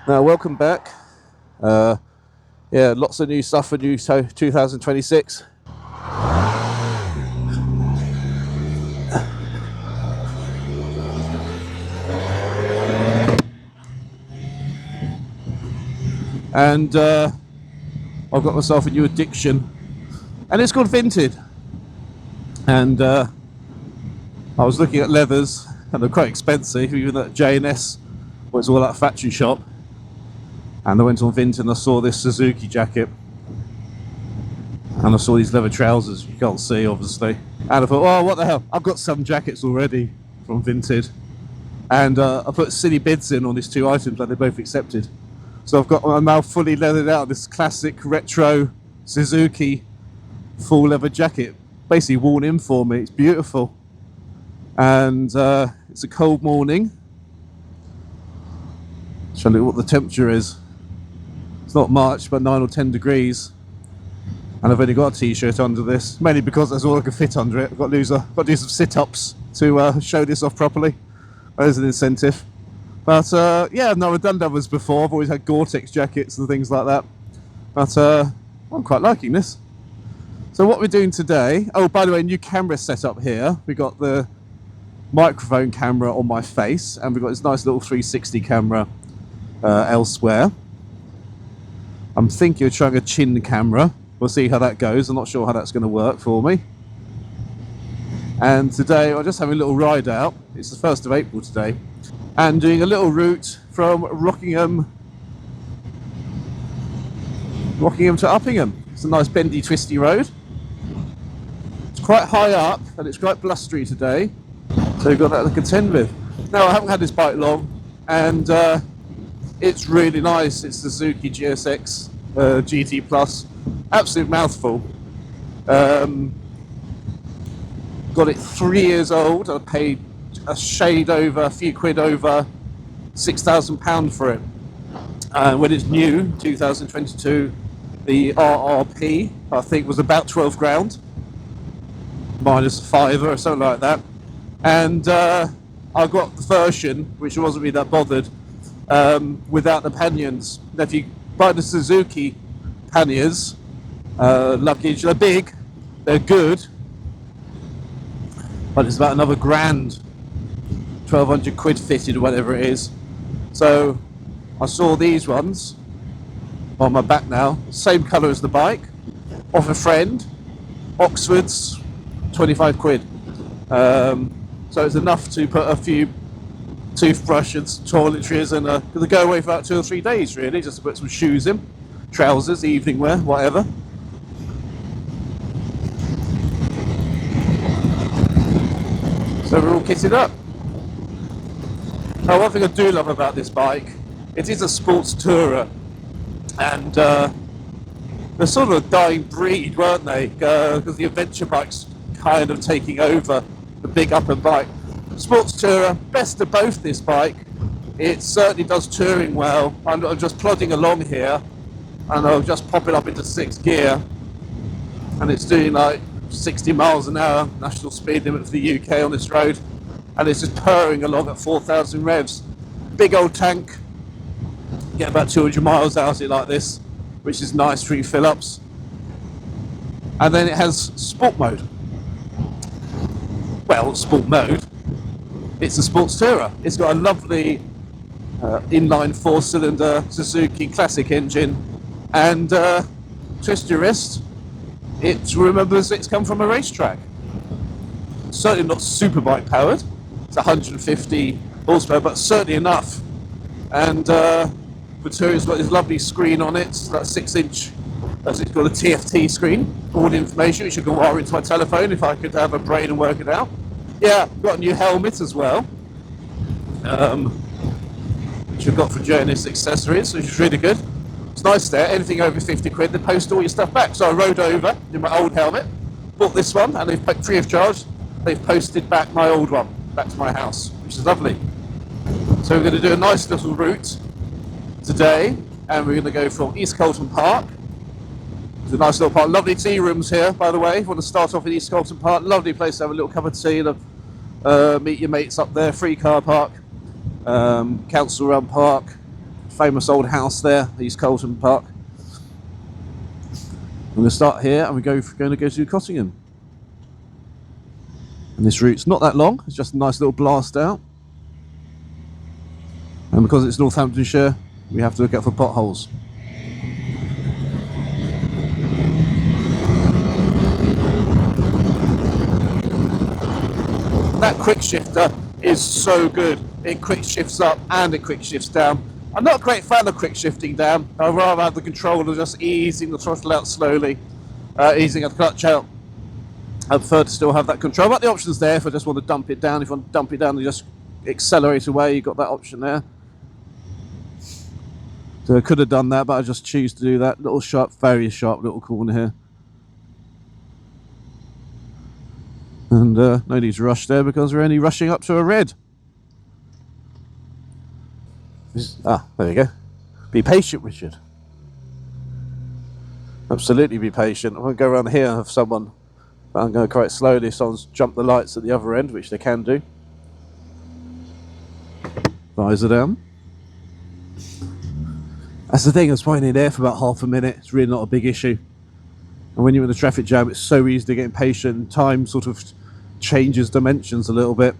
Now, welcome back. Yeah, lots of new stuff for 2026. And I've got myself a new addiction, and it's called Vinted. And I was looking at leathers, and they're quite expensive, even at J&S, where it's all that factory shop. And I went on Vinted and I saw this Suzuki jacket, and I saw these leather trousers, you can't see obviously, and I thought, oh, what the hell, I've got some jackets already from Vinted, and I put silly bids in on these two items and they both accepted. So I've got my mouth fully leathered out, this classic retro Suzuki full leather jacket, basically worn in for me. It's beautiful, and it's a cold morning. Trying to look what the temperature is. It's not much, but 9 or 10 degrees. And I've only got a t-shirt under this, mainly because that's all I can fit under it. I've got to do some sit-ups to show this off properly. There's an incentive. But yeah, I've never done others before. I've always had Gore-Tex jackets and things like that. But I'm quite liking this. So what we're doing today, oh, by the way, new camera setup here. We've got the microphone camera on my face, and we've got this nice little 360 camera elsewhere. I'm thinking of trying a chin camera. We'll see how that goes. I'm not sure how that's going to work for me. And today I'm just having a little ride out. It's the 1st of April today, and doing a little route from Rockingham to Uppingham. It's a nice bendy twisty road. It's quite high up and it's quite blustery today, so you've got that to contend with. Now, I haven't had this bike long, and it's really nice. It's the Suzuki GSX GT Plus. Absolute mouthful. Got it 3 years old. I paid a few quid over £6,000 for it. When it's new, 2022, the RRP, I think, was about 12 grand, minus a fiver or something like that. And I got the version, which wasn't really that bothered, without the panniers. Now, if you buy the Suzuki panniers, luggage, they're big, they're good, but it's about another grand, 1,200 quid fitted or whatever it is. So I saw these ones on my back now, same colour as the bike, off a friend, Oxford's, 25 quid. So it's enough to put a few toothbrushes, toiletries, and they go away for about 2 or 3 days really, just to put some shoes in, trousers, evening wear, whatever. So we're all kitted up. Now, one thing I do love about this bike, it is a sports tourer, and they're sort of a dying breed, weren't they? Because the adventure bike's kind of taking over the big upper bike. Sports tourer, best of both this bike. It certainly does touring well. I'm just plodding along here, and I'll just pop it up into 6th gear, and it's doing like 60 miles an hour, national speed limit for the UK on this road, and it's just purring along at 4,000 revs. Big old tank, get about 200 miles out of it like this, which is nice, 3 fill-ups. And then it has sport mode. Well, sport mode, it's a sports tourer. It's got a lovely inline 4-cylinder Suzuki classic engine, and twist your wrist, it remembers it's come from a racetrack. Certainly not superbike powered. It's 150 horsepower, but certainly enough. And for touring, it's got this lovely screen on it. It's like 6-inch. It's got a TFT screen, all the information which you can wire into my telephone if I could have a brain and work it out. Yeah, got a new helmet as well, which I've got for Journey's accessories, which is really good. It's nice there. Anything over 50 quid, they post all your stuff back. So I rode over in my old helmet, bought this one, and they've free of charge. They've posted back my old one back to my house, which is lovely. So we're going to do a nice little route today, and we're going to go from East Carlton Park. It's a nice little park. Lovely tea rooms here, by the way. If you want to start off in East Carlton Park, lovely place to have a little cup of tea and meet your mates up there. Free car park, council run park. famous old house there, East Carlton Park. I'm going to start here and we're going to go to Cottingham. And this route's not that long, it's just a nice little blast out. And because it's Northamptonshire, we have to look out for potholes. That quick shifter is so good. It quick shifts up and it quick shifts down. I'm not a great fan of quick shifting down. I'd rather have the controller just easing the throttle out slowly, easing the clutch out. I prefer to still have that control, but the option's there if I just want to dump it down. If I want to dump it down and just accelerate away, you've got that option there. So I could have done that, but I just choose to do that. Little sharp, very sharp little corner here. And no need to rush there because we're only rushing up to a red. There we go. Be patient, Richard. Absolutely be patient. I'm going to go around here and have someone, but I'm going quite slowly if someone's jumped the lights at the other end, which they can do. Visor down. That's the thing, I was finding in there for about half a minute. It's really not a big issue. And when you're in a traffic jam, it's so easy to get impatient. Time sort of changes dimensions a little bit.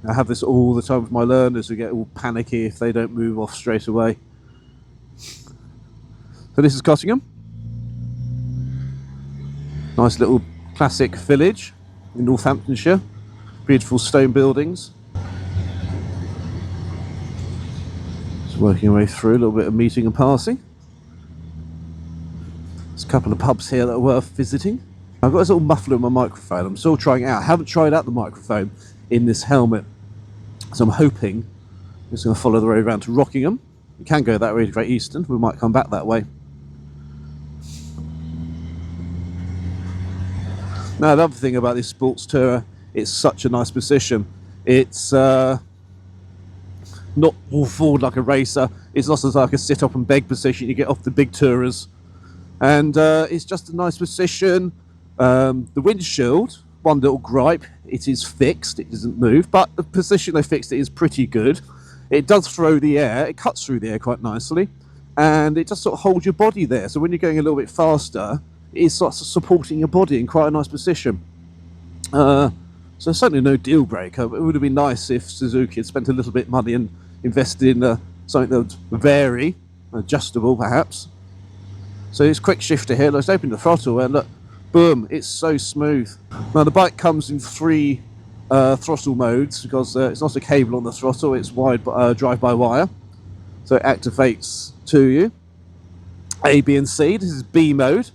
I have this all the time with my learners who get all panicky if they don't move off straight away. So this is Cottingham. Nice little classic village in Northamptonshire. Beautiful stone buildings. Just working our way through a little bit of meeting and passing. There's a couple of pubs here that are worth visiting. I've got this little muffler in my microphone. I'm still trying it out. I haven't tried out the microphone in this helmet. So I'm hoping it's going to follow the road around to Rockingham. We can go that way to Great Eastern. We might come back that way. Now, the other thing about this sports tourer, it's such a nice position. It's not all forward like a racer. It's also like a sit up and beg position you get off the big tourers. And it's just a nice position. The windshield, one little gripe, it is fixed, it doesn't move, but the position they fixed it is pretty good. It does throw the air, it cuts through the air quite nicely, and it just sort of holds your body there. So when you're going a little bit faster, it's sort of supporting your body in quite a nice position. So certainly no deal breaker, but it would have been nice if Suzuki had spent a little bit of money and invested in something that would vary, adjustable perhaps. So it's quick shifter here, let's open the throttle and look, boom, it's so smooth. Now the bike comes in 3 throttle modes because it's not a cable on the throttle, it's wide drive-by-wire. So it activates to you. A, B and C, this is B mode.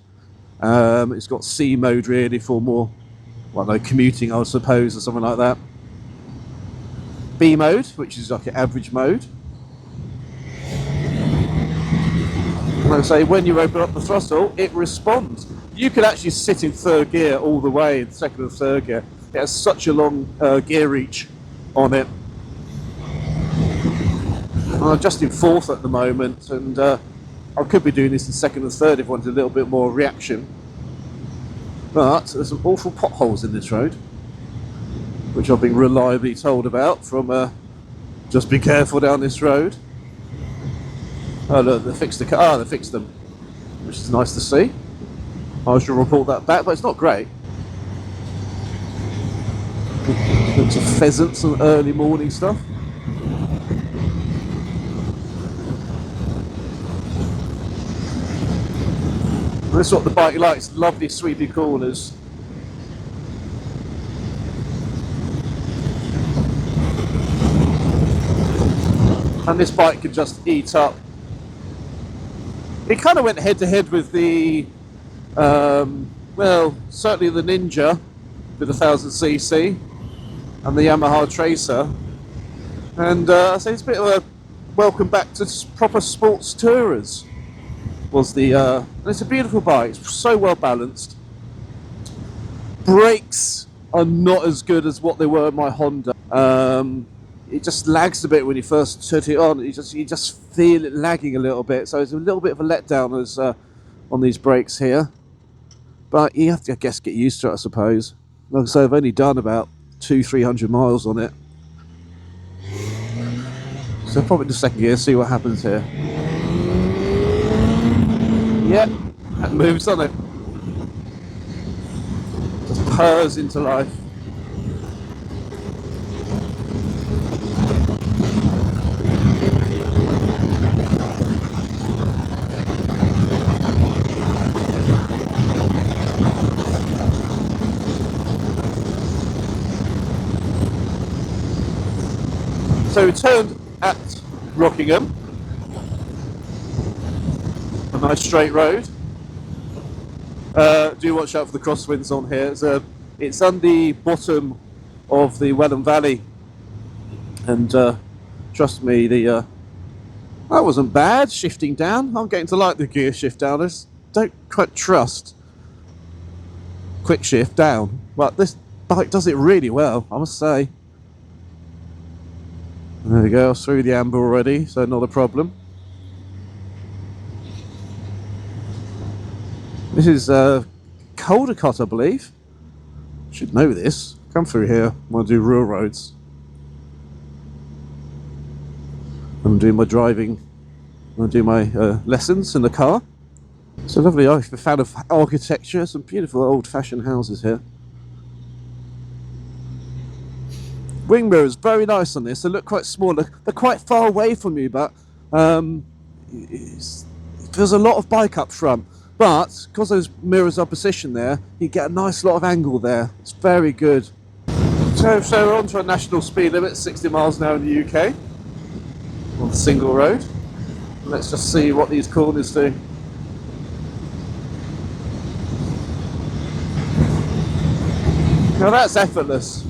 It's got C mode really for more, well, no, commuting I suppose or something like that. B mode, which is like an average mode. And I say when you open up the throttle, it responds. You could actually sit in 3rd gear all the way in 2nd and 3rd gear. It has such a long gear reach on it. I'm just in 4th at the moment, and I could be doing this in 2nd and 3rd if I wanted a little bit more reaction. But there's some awful potholes in this road, which I've been reliably told about from just be careful down this road. Oh look, they fixed the car. They fixed them, which is nice to see. I should report that back, but it's not great. Lots of pheasants and early morning stuff. This is what the bike likes, lovely sweepy corners. And this bike can just eat up. It kind of went head to head with the well, certainly the Ninja with 1000cc and the Yamaha Tracer, and I say it's a bit of a welcome back to proper sports tourers. Was the and it's a beautiful bike. It's so well balanced. Brakes are not as good as what they were in my Honda. It just lags a bit when you first turn it on. You just feel it lagging a little bit. So it's a little bit of a letdown as on these brakes here. But you have to, I guess, get used to it, I suppose. Like I say, I've only done about 200-300 miles on it. So probably the 2nd gear, see what happens here. Yep, that moves on it. Just purrs into life. So we turned at Rockingham, a nice straight road. Do watch out for the crosswinds on here. It's on the bottom of the Welland Valley, and trust me, that wasn't bad. Shifting down, I'm getting to like the gear shift down. I just don't quite trust quick shift down, but this bike does it really well, I must say. There we go, through the amber already, so not a problem. This is Caldecott, I believe. Should know this. Come through here when I do rural roads. I'm doing my driving. I'm doing my lessons in the car. It's a lovely, I'm a fan of architecture. Some beautiful old-fashioned houses here. Wing mirrors, very nice on this. They look quite small. They're quite far away from you, but there's a lot of bike up front. But because those mirrors are positioned there, you get a nice lot of angle there. It's very good. So we're on to a national speed limit, 60 miles an hour in the UK, on the single road. Let's just see what these corners do. Now that's effortless.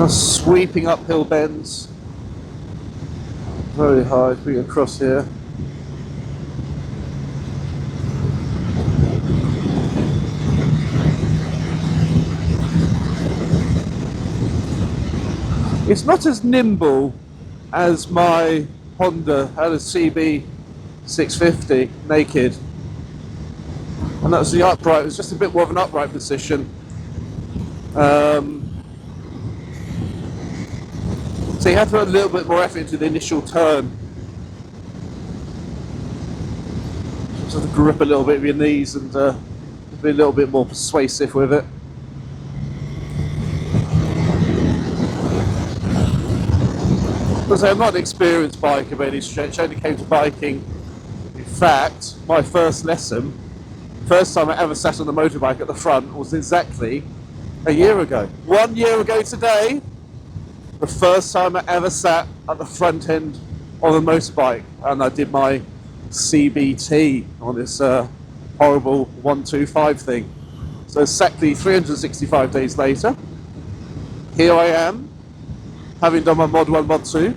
Sweeping uphill bends, very high as we go across here. It's not as nimble as my Honda had a CB 650 naked, and that was the upright. It was just a bit more of an upright position. So you have to put a little bit more effort into the initial turn. Sort of grip a little bit with your knees and be a little bit more persuasive with it. Because I'm not an experienced biker by any stretch. I only came to biking. In fact, my first lesson, first time I ever sat on a motorbike at the front, was exactly a year ago. 1 year ago today. The first time I ever sat at the front end of a motorbike, and I did my CBT on this horrible 125 thing. So exactly 365 days later, here I am, having done my Mod 1, Mod 2,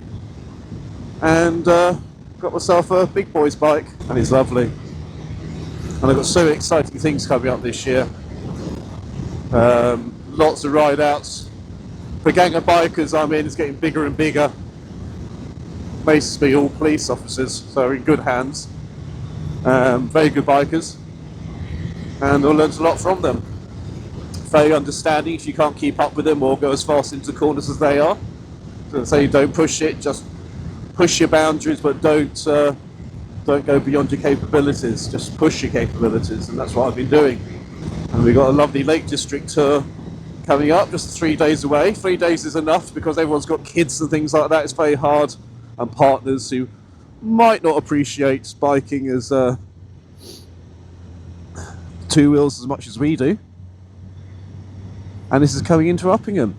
and got myself a big boy's bike, and it's lovely. And I've got so many exciting things coming up this year. Lots of ride outs. The gang of bikers I'm in is getting bigger and bigger. Basically all police officers, so we're in good hands. Very good bikers, and I learned a lot from them. Very understanding if you can't keep up with them or go as fast into corners as they are. So say don't push it, just push your boundaries, but don't go beyond your capabilities. Just push your capabilities, and that's what I've been doing. And we've got a lovely Lake District tour coming up, just 3 days away. 3 days is enough because everyone's got kids and things like that. It's very hard, and partners who might not appreciate biking as two wheels as much as we do. And this is coming into Uppingham.